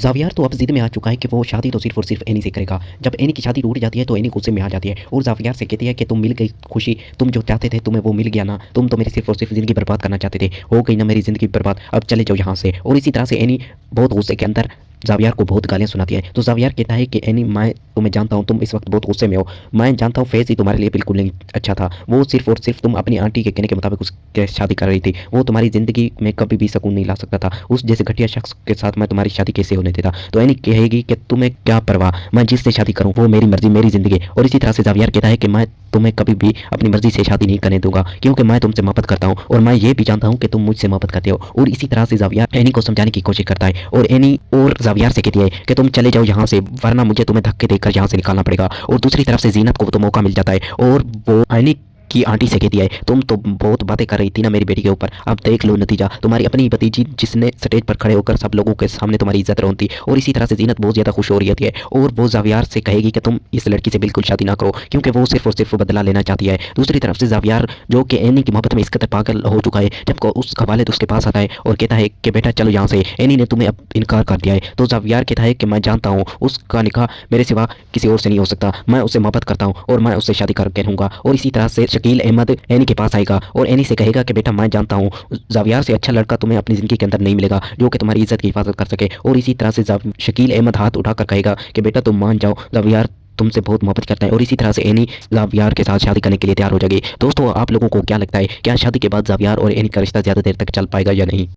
ज़ावियर तो अब ज़िद में आ चुका है कि वो शादी तो सिर्फ़ और सिर्फ़ एनी से करेगा। जब एनी की शादी टूट जाती है तो एनी गुस्से में आ जाती है और ज़ावियर से कहती है कि तुम मिल गई खुशी, तुम जो चाहते थे तुम्हें वो मिल गया ना, तुम तो मेरी सिर्फ़ और सिर्फ़ ज़िंदगी बर्बाद करना चाहते थे, हो गई ना मेरी ज़िंदगी बर्बाद, अब चले जाओ यहाँ से। और इसी तरह से एनी बहुत गुस्से के अंदर ज़ावियर को बहुत गालियाँ सुनाती है। तो ज़ावियर कहता है कि एनी मैं तुम्हें जानता हूँ, तुम इस वक़्त बहुत गुस्से में हो। मैं जानता हूँ फ़ेज़ ही तुम्हारे लिए बिल्कुल नहीं अच्छा था। वो सिर्फ़ और सिर्फ़ तुम अपनी आंटी के कहने के मुताबिक उसके शादी कर रही थी। वो तुम्हारी ज़िंदगी में कभी भी सुकून नहीं ला सकता था। उस जैसे घटिया शख्स के साथ मैं तुम्हारी शादी कैसे होने देता? तो एनी कहेगी कि तुम्हें क्या परवाह, मैं जिससे शादी करूँ वो मेरी मर्ज़ी, मेरी ज़िंदगी। और इसी तरह से ज़ावियर कहता है कि मैं तुम्हें कभी भी अपनी मर्ज़ी से शादी नहीं करने दूँगा, क्योंकि मैं तुमसे मोहब्बत करता हूँ और मैं ये भी जानता हूँ कि तुम मुझसे मोहब्बत करते हो। और इसी तरह से ज़ावियर एनी को समझाने की कोशिश करता है और एनी और ज़ावियर से कहती है कि तुम चले जाओ यहाँ से, वरना मुझे तुम्हें धक्के देकर यहाँ से निकालना पड़ेगा। और दूसरी तरफ से ज़ीनत को तो मौका मिल जाता है और वो एनी की आंटी से कहती है, तुम तो बहुत बातें कर रही थी ना मेरी बेटी के ऊपर, अब देख लो नतीजा, तुम्हारी अपनी ही भतीजी जिसने स्टेज पर खड़े होकर सब लोगों के सामने तुम्हारी इज्जत रोनती। और इसी तरह से ज़ीनत बहुत ज़्यादा खुश हो रही होती है और वो ज़ावियर से कहेगी कि तुम इस लड़की से बिल्कुल शादी ना करो, क्योंकि वो सिर्फ और सिर्फ बदला लेना चाहती है। दूसरी तरफ से ज़ावियर जो कि एनी की मोहब्बत में इस कदर पागल हो चुका है, जब को उसका वालिद उसके पास आता है और कहता है कि बेटा चलो यहाँ से, एनी ने तुम्हें अब इनकार कर दिया है। तो ज़ावियर कहता है कि मैं जानता हूँ उसका निकाह मेरे सिवा किसी और से नहीं हो सकता, मैं उससे मोहब्बत करता हूँ और मैं उससे शादी करके रहूँगा। और इसी तरह से शकील अहमद एनी के पास आएगा और एनी से कहेगा कि बेटा मैं जानता हूँ ज़ावियर से अच्छा लड़का तुम्हें अपनी ज़िंदगी के अंदर नहीं मिलेगा जो कि तुम्हारी इज्जत की हिफाजत कर सके। और इसी तरह से शकील अहमद हाथ उठाकर कहेगा कि बेटा तुम मान जाओ, ज़ावियर तुमसे बहुत मोहब्बत करता है। और इसी तरह से एनी ज़ावियर के साथ शादी करने के लिए तैयार हो जाएगी। दोस्तों आप लोगों को क्या लगता है, क्या शादी के बाद ज़ावियर और एनी का रिश्ता ज़्यादा देर तक चल पाएगा या नहीं?